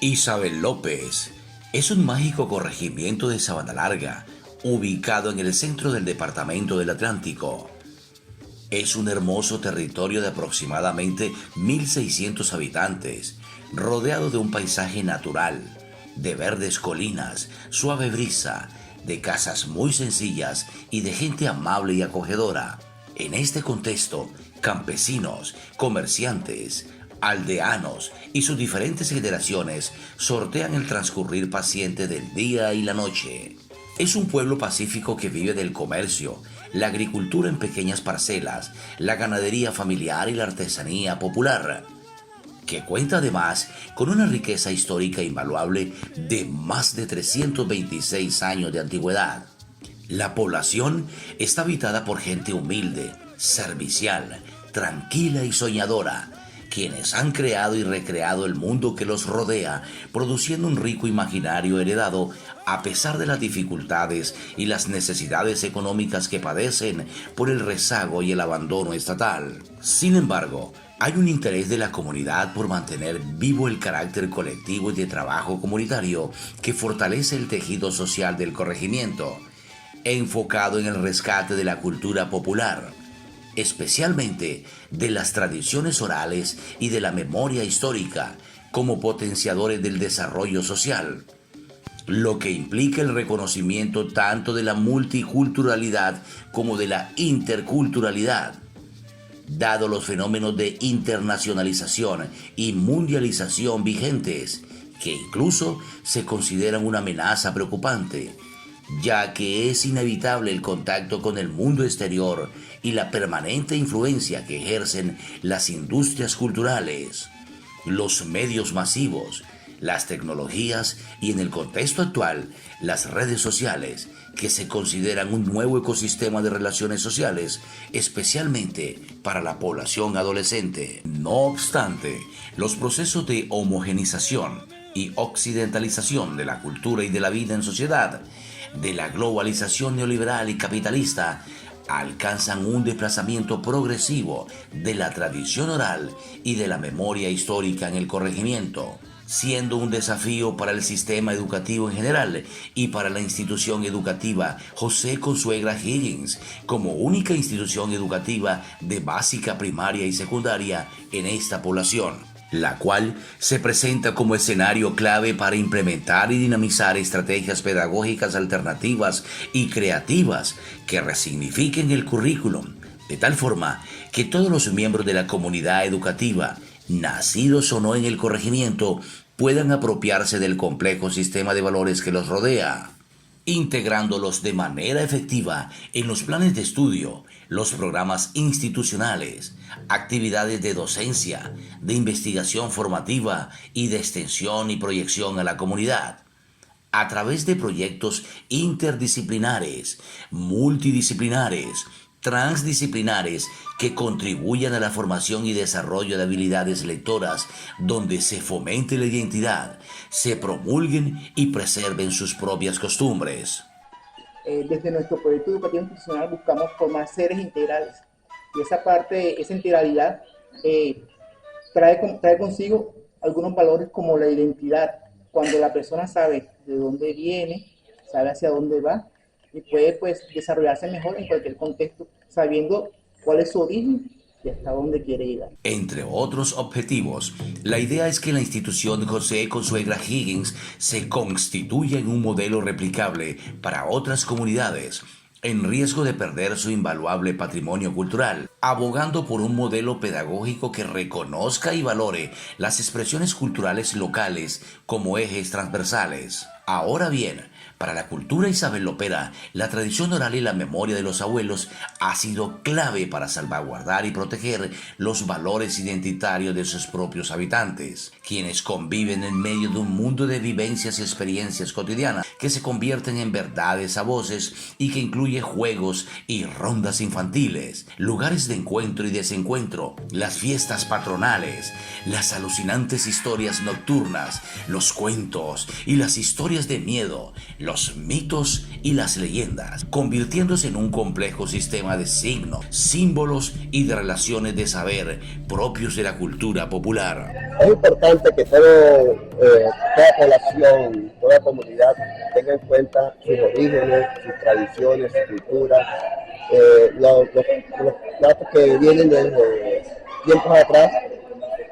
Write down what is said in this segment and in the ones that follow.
Isabel López es un mágico corregimiento de Sabana Larga, ubicado en el centro del departamento del Atlántico. Es un hermoso territorio de aproximadamente 1.600 habitantes, rodeado de un paisaje natural, de verdes colinas, suave brisa, de casas muy sencillas y de gente amable y acogedora. En este contexto, campesinos, comerciantes, aldeanos y sus diferentes generaciones sortean el transcurrir paciente del día y la noche. Es un pueblo pacífico que vive del comercio, la agricultura en pequeñas parcelas, la ganadería familiar y la artesanía popular, que cuenta además con una riqueza histórica invaluable de más de 326 años de antigüedad. La población está habitada por gente humilde, servicial, tranquila y soñadora, quienes han creado y recreado el mundo que los rodea, produciendo un rico imaginario heredado a pesar de las dificultades y las necesidades económicas que padecen por el rezago y el abandono estatal. Sin embargo, hay un interés de la comunidad por mantener vivo el carácter colectivo y de trabajo comunitario que fortalece el tejido social del corregimiento, enfocado en el rescate de la cultura popular, especialmente de las tradiciones orales y de la memoria histórica como potenciadores del desarrollo social, lo que implica el reconocimiento tanto de la multiculturalidad como de la interculturalidad, dado los fenómenos de internacionalización y mundialización vigentes, que incluso se consideran una amenaza preocupante, ya que es inevitable el contacto con el mundo exterior y la permanente influencia que ejercen las industrias culturales, los medios masivos, las tecnologías y, en el contexto actual, las redes sociales, que se consideran un nuevo ecosistema de relaciones sociales, especialmente para la población adolescente. No obstante, los procesos de homogenización y occidentalización de la cultura y de la vida en sociedad, de la globalización neoliberal y capitalista, alcanzan un desplazamiento progresivo de la tradición oral y de la memoria histórica en el corregimiento, siendo un desafío para el sistema educativo en general y para la institución educativa José Consuegra Higgins como única institución educativa de básica, primaria y secundaria en esta población, la cual se presenta como escenario clave para implementar y dinamizar estrategias pedagógicas alternativas y creativas que resignifiquen el currículum, de tal forma que todos los miembros de la comunidad educativa, nacidos o no en el corregimiento, puedan apropiarse del complejo sistema de valores que los rodea, integrándolos de manera efectiva en los planes de estudio, los programas institucionales, actividades de docencia, de investigación formativa y de extensión y proyección a la comunidad, a través de proyectos interdisciplinares, multidisciplinares, transdisciplinares que contribuyan a la formación y desarrollo de habilidades lectoras, donde se fomente la identidad, se promulguen y preserven sus propias costumbres. Desde nuestro proyecto educativo institucional buscamos formar seres integrales y esa parte, esa integralidad trae consigo algunos valores como la identidad. Cuando la persona sabe de dónde viene, sabe hacia dónde va y puede pues desarrollarse mejor en cualquier contexto, sabiendo cuál es su origen y hasta dónde quiere llegar. Entre otros objetivos, la idea es que la institución José Consuegra Higgins se constituya en un modelo replicable para otras comunidades en riesgo de perder su invaluable patrimonio cultural, abogando por un modelo pedagógico que reconozca y valore las expresiones culturales locales como ejes transversales. Ahora bien, para la cultura isabelopera, la tradición oral y la memoria de los abuelos ha sido clave para salvaguardar y proteger los valores identitarios de sus propios habitantes, quienes conviven en medio de un mundo de vivencias y experiencias cotidianas que se convierten en verdades a voces y que incluye juegos y rondas infantiles, lugares de encuentro y desencuentro, las fiestas patronales, las alucinantes historias nocturnas, los cuentos y las historias de miedo, los mitos y las leyendas, convirtiéndose en un complejo sistema de signos, símbolos y de relaciones de saber propios de la cultura popular. Es importante que toda población, toda comunidad tenga en cuenta sus orígenes, sus tradiciones, su cultura, los datos que vienen desde tiempos atrás,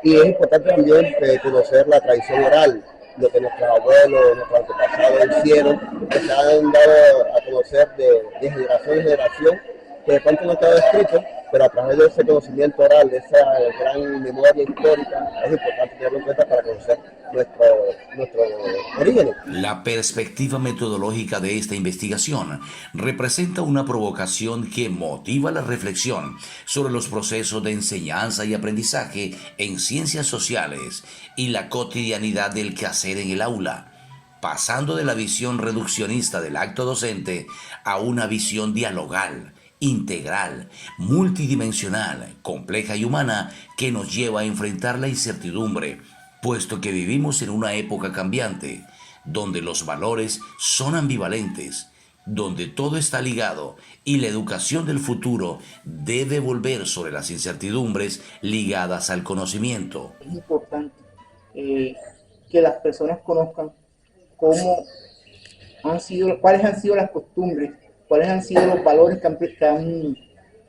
y es importante también conocer la tradición oral, lo que nuestros abuelos, nuestros antepasados hicieron, que se han dado a conocer de generación en generación, que de pronto no quedó escrito, pero a través de ese conocimiento oral, de esa gran memoria histórica, es importante tenerlo en cuenta para conocer nuestro origen. La perspectiva metodológica de esta investigación representa una provocación que motiva la reflexión sobre los procesos de enseñanza y aprendizaje en ciencias sociales y la cotidianidad del quehacer en el aula, pasando de la visión reduccionista del acto docente a una visión dialogal, integral, multidimensional, compleja y humana que nos lleva a enfrentar la incertidumbre, puesto que vivimos en una época cambiante, donde los valores son ambivalentes, donde todo está ligado y la educación del futuro debe volver sobre las incertidumbres ligadas al conocimiento. Es importante que las personas conozcan cuáles han sido las costumbres, cuáles han sido los valores que han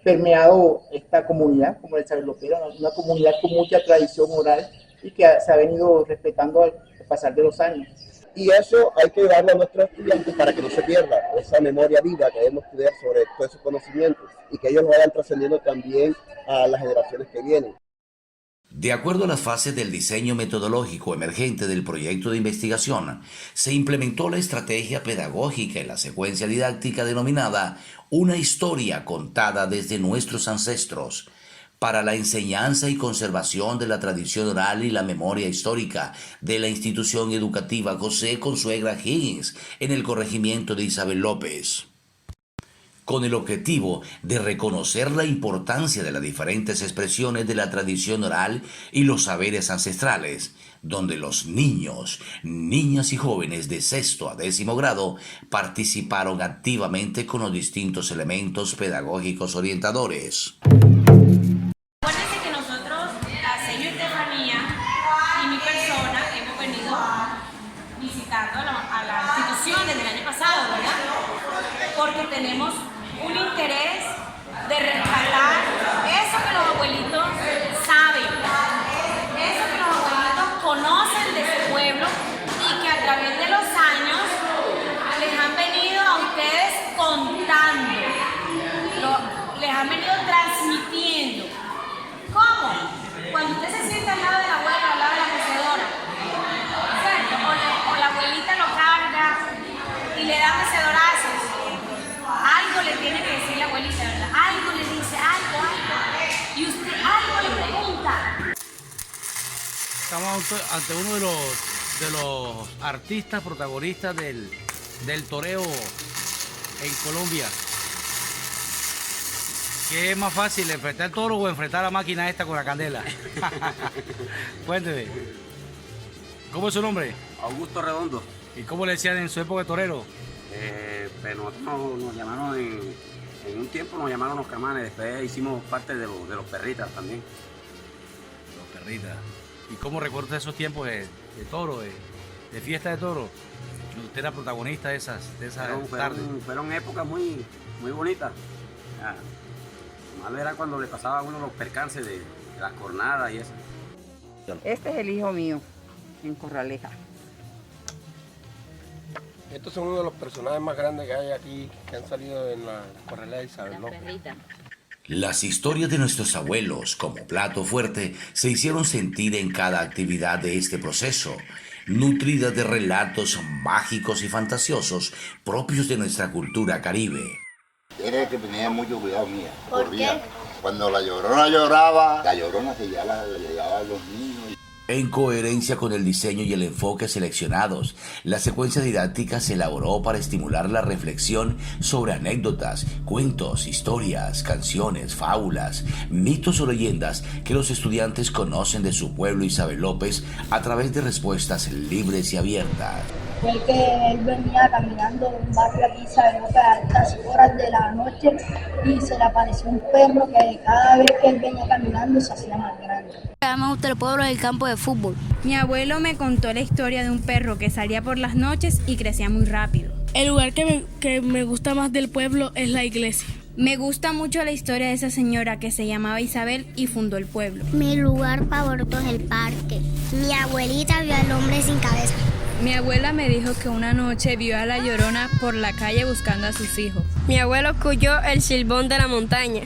permeado esta comunidad, como el saberlopero, una comunidad con mucha tradición oral y que se ha venido respetando al pasar de los años. Y eso hay que darle a nuestros estudiantes para que no se pierda esa memoria viva que debemos estudiar sobre todos esos conocimientos y que ellos lo vayan trascendiendo también a las generaciones que vienen. De acuerdo a las fases del diseño metodológico emergente del proyecto de investigación, se implementó la estrategia pedagógica en la secuencia didáctica denominada Una historia contada desde nuestros ancestros, para la enseñanza y conservación de la tradición oral y la memoria histórica de la institución educativa José Consuegra Higgins en el corregimiento de Isabel López, con el objetivo de reconocer la importancia de las diferentes expresiones de la tradición oral y los saberes ancestrales, donde los niños, niñas y jóvenes de 6º a 10º grado participaron activamente con los distintos elementos pedagógicos orientadores. Acuérdense que nosotros, la señora Estefanía y mi persona, hemos venido visitando a la institución desde el año pasado, ¿verdad? Porque tenemos un interés de rescatar eso que los abuelitos saben, eso que los abuelitos conocen de su pueblo y que a través de los años les han venido a ustedes contando, les han venido transmitiendo. ¿Cómo? Cuando usted se sienta al lado de la abuela, al lado de la mecedora, ¿cierto? O la abuelita lo carga y le da mecedorazos. Algo le tiene que decir la abuelita, ¿verdad? Algo le dice, algo. Y usted algo le pregunta. Estamos ante uno de los artistas protagonistas del toreo en Colombia. ¿Qué es más fácil, enfrentar el toro o enfrentar la máquina esta con la candela? Cuénteme. ¿Cómo es su nombre? Augusto Redondo. ¿Y cómo le decían en su época de torero? Pero nosotros nos llamaron en un tiempo, nos llamaron los camanes, después hicimos parte de los perritas también. Los perritas. ¿Y cómo recuerda esos tiempos de toro, de fiesta de toro? Usted era protagonista de esas tardes. Fueron épocas muy bonitas. Lo malo era cuando le pasaba a uno los percances de las cornadas y eso. Este es el hijo mío, en Corraleja. Estos son uno de los personajes más grandes que hay aquí, que han salido en la Corraleja de Isabel López. Las historias de nuestros abuelos, como plato fuerte, se hicieron sentir en cada actividad de este proceso, nutridas de relatos mágicos y fantasiosos propios de nuestra cultura caribe. Era que tenía mucho cuidado mía. ¿Por qué? Cuando la Llorona lloraba, la Llorona se ya la llevaba a los niños. En coherencia con el diseño y el enfoque seleccionados, la secuencia didáctica se elaboró para estimular la reflexión sobre anécdotas, cuentos, historias, canciones, fábulas, mitos o leyendas que los estudiantes conocen de su pueblo Isabel López a través de respuestas libres y abiertas. fue que él venía caminando en un barrio aquí, Isabel López, a altas horas de la noche y se le apareció un perro que cada vez que él venía caminando se hacía más grande. Me gusta el pueblo del campo de fútbol. Mi abuelo me contó la historia de un perro que salía por las noches y crecía muy rápido. El lugar que me gusta más del pueblo es la iglesia. Me gusta mucho la historia de esa señora que se llamaba Isabel y fundó el pueblo. Mi lugar favorito es el parque. Mi abuelita vio al hombre sin cabeza. Mi abuela me dijo que una noche vio a la Llorona por la calle buscando a sus hijos. Mi abuelo escuchó el silbón de la montaña.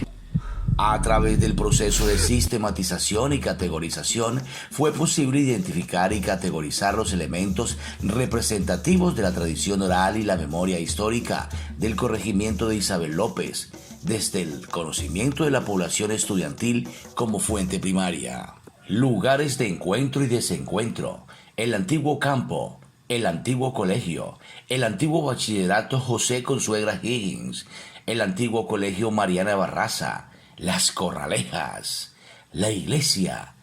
A través del proceso de sistematización y categorización fue posible identificar y categorizar los elementos representativos de la tradición oral y la memoria histórica del corregimiento de Isabel López, desde el conocimiento de la población estudiantil como fuente primaria. Lugares de encuentro y desencuentro, el antiguo campo, el antiguo colegio, el antiguo bachillerato José Consuegra Higgins, el antiguo colegio Mariana Barraza, las Corralejas, la iglesia,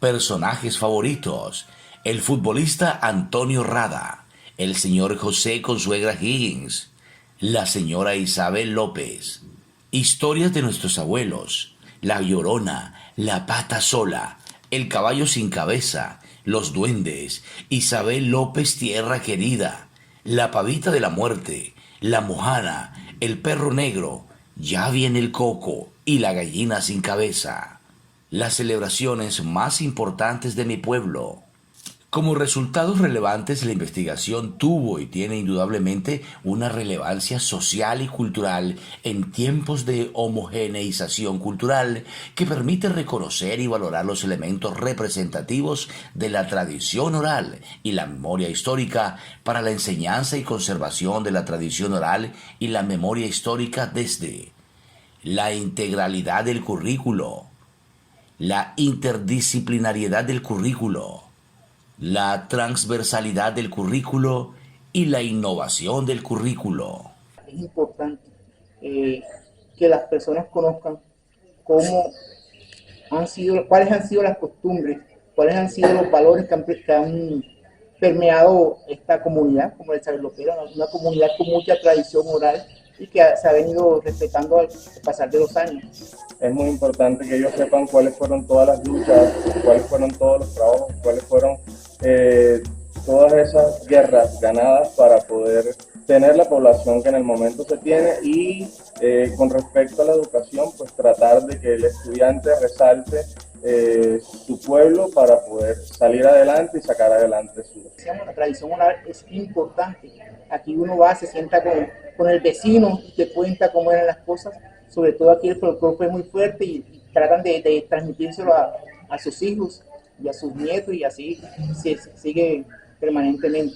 personajes favoritos, el futbolista Antonio Rada, el señor José Consuegra Higgins, la señora Isabel López, historias de nuestros abuelos, la Llorona, la Pata Sola, el caballo sin cabeza, los duendes, Isabel López Tierra Querida, la pavita de la muerte, la mojana, el perro negro, ya viene el coco y la gallina sin cabeza. Las celebraciones más importantes de mi pueblo. Como resultados relevantes, la investigación tuvo y tiene indudablemente una relevancia social y cultural en tiempos de homogeneización cultural que permite reconocer y valorar los elementos representativos de la tradición oral y la memoria histórica para la enseñanza y conservación de la tradición oral y la memoria histórica desde la integralidad del currículo, la interdisciplinariedad del currículo, la transversalidad del currículo y la innovación del currículo. Es importante que las personas conozcan cuáles han sido las costumbres, cuáles han sido los valores que han permeado esta comunidad, como el Isabel Lopera, una comunidad con mucha tradición oral y que se ha venido respetando al pasar de los años. Es muy importante que ellos sepan cuáles fueron todas las luchas, cuáles fueron todos los trabajos, cuáles fueron todas esas guerras ganadas para poder tener la población que en el momento se tiene y con respecto a la educación, pues tratar de que el estudiante resalte su pueblo para poder salir adelante y sacar adelante su... La tradición oral es importante. Aquí uno va, se sienta con el vecino y te cuenta cómo eran las cosas. Sobre todo aquí el folclore fue muy fuerte y tratan de transmitírselo a sus hijos y a sus nietos y así se sigue permanentemente.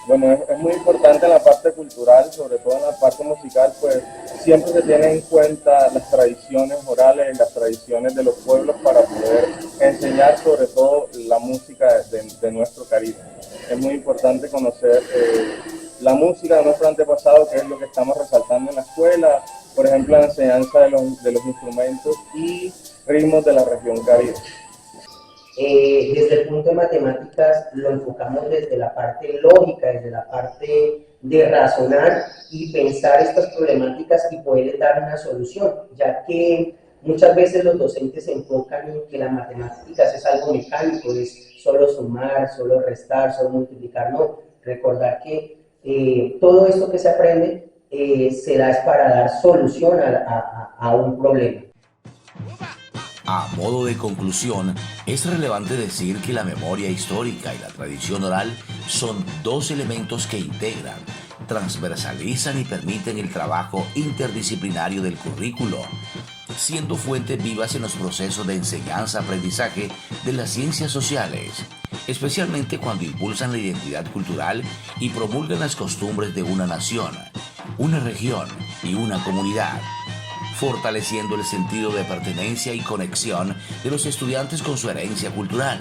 Bueno, es muy importante en la parte cultural, sobre todo en la parte musical, pues siempre se tienen en cuenta las tradiciones orales y las tradiciones de los pueblos para poder enseñar sobre todo la música de nuestro Caribe. Es muy importante conocer la música de nuestro antepasado, que es lo que estamos resaltando en la escuela, por ejemplo, la enseñanza de los instrumentos y ritmos de la región Caribe. Desde el punto de matemáticas lo enfocamos desde la parte lógica, desde la parte de razonar y pensar estas problemáticas y poder dar una solución, ya que muchas veces los docentes se enfocan en que las matemáticas es algo mecánico, es solo sumar, solo restar, solo multiplicar, no, recordar que todo esto que se aprende se da es para dar solución a un problema. A modo de conclusión, es relevante decir que la memoria histórica y la tradición oral son dos elementos que integran, transversalizan y permiten el trabajo interdisciplinario del currículo, siendo fuentes vivas en los procesos de enseñanza-aprendizaje de las ciencias sociales, especialmente cuando impulsan la identidad cultural y promulgan las costumbres de una nación, una región y una comunidad, fortaleciendo el sentido de pertenencia y conexión de los estudiantes con su herencia cultural,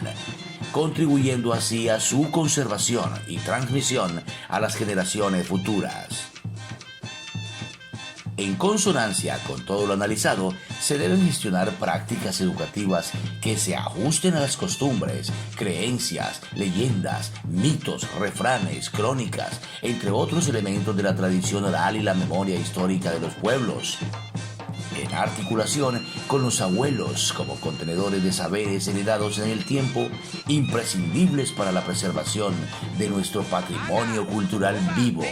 contribuyendo así a su conservación y transmisión a las generaciones futuras. En consonancia con todo lo analizado, se deben gestionar prácticas educativas que se ajusten a las costumbres, creencias, leyendas, mitos, refranes, crónicas, entre otros elementos de la tradición oral y la memoria histórica de los pueblos, en articulación con los abuelos como contenedores de saberes heredados en el tiempo, imprescindibles para la preservación de nuestro patrimonio cultural vivo,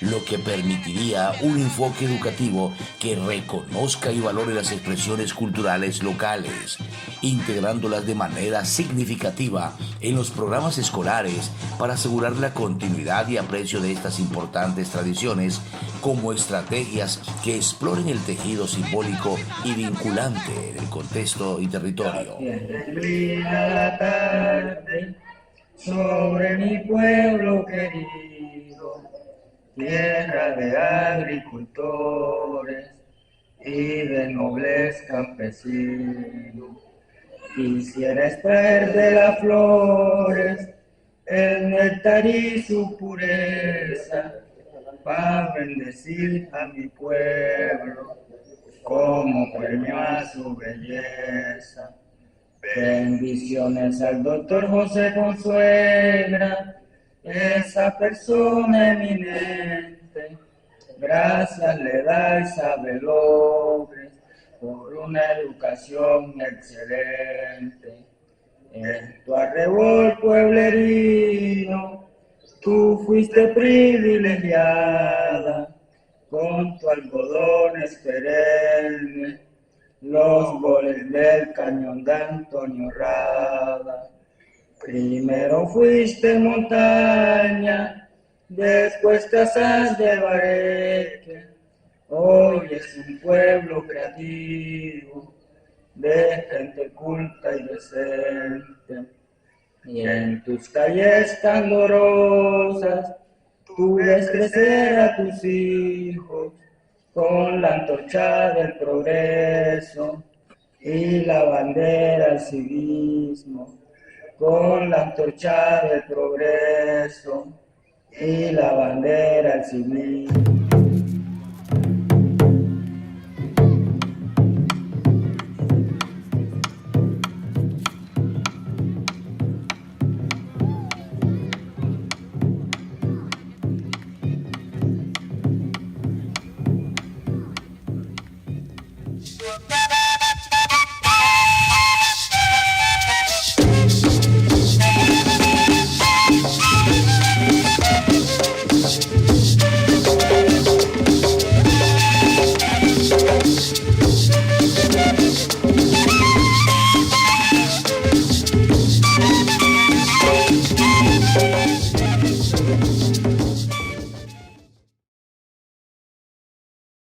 lo que permitiría un enfoque educativo que reconozca y valore las expresiones culturales locales, integrándolas de manera significativa en los programas escolares para asegurar la continuidad y aprecio de estas importantes tradiciones como estrategias que exploren el tejido simbólico y vinculante en el contexto y territorio. La tarde sobre mi pueblo querido, tierra de agricultores y de nobles campesinos. Quisiera extraer de las flores el néctar y su pureza, para bendecir a mi pueblo como premio a su belleza. Bendiciones al doctor José Consuegra, esa persona eminente. Gracias le da y sabe logres por una educación excelente. En tu arrebol pueblerino, tú fuiste privilegiada, con tu algodón perenne, los goles del cañón de Antonio Rada. Primero fuiste montaña, después Casas de Bareque. Hoy es un pueblo creativo, de gente culta y decente. Y en tus calles candorosas, tú ves crecer a tus hijos con la antorcha del progreso y la bandera del civismo. Con la antorcha del progreso y la bandera del civismo.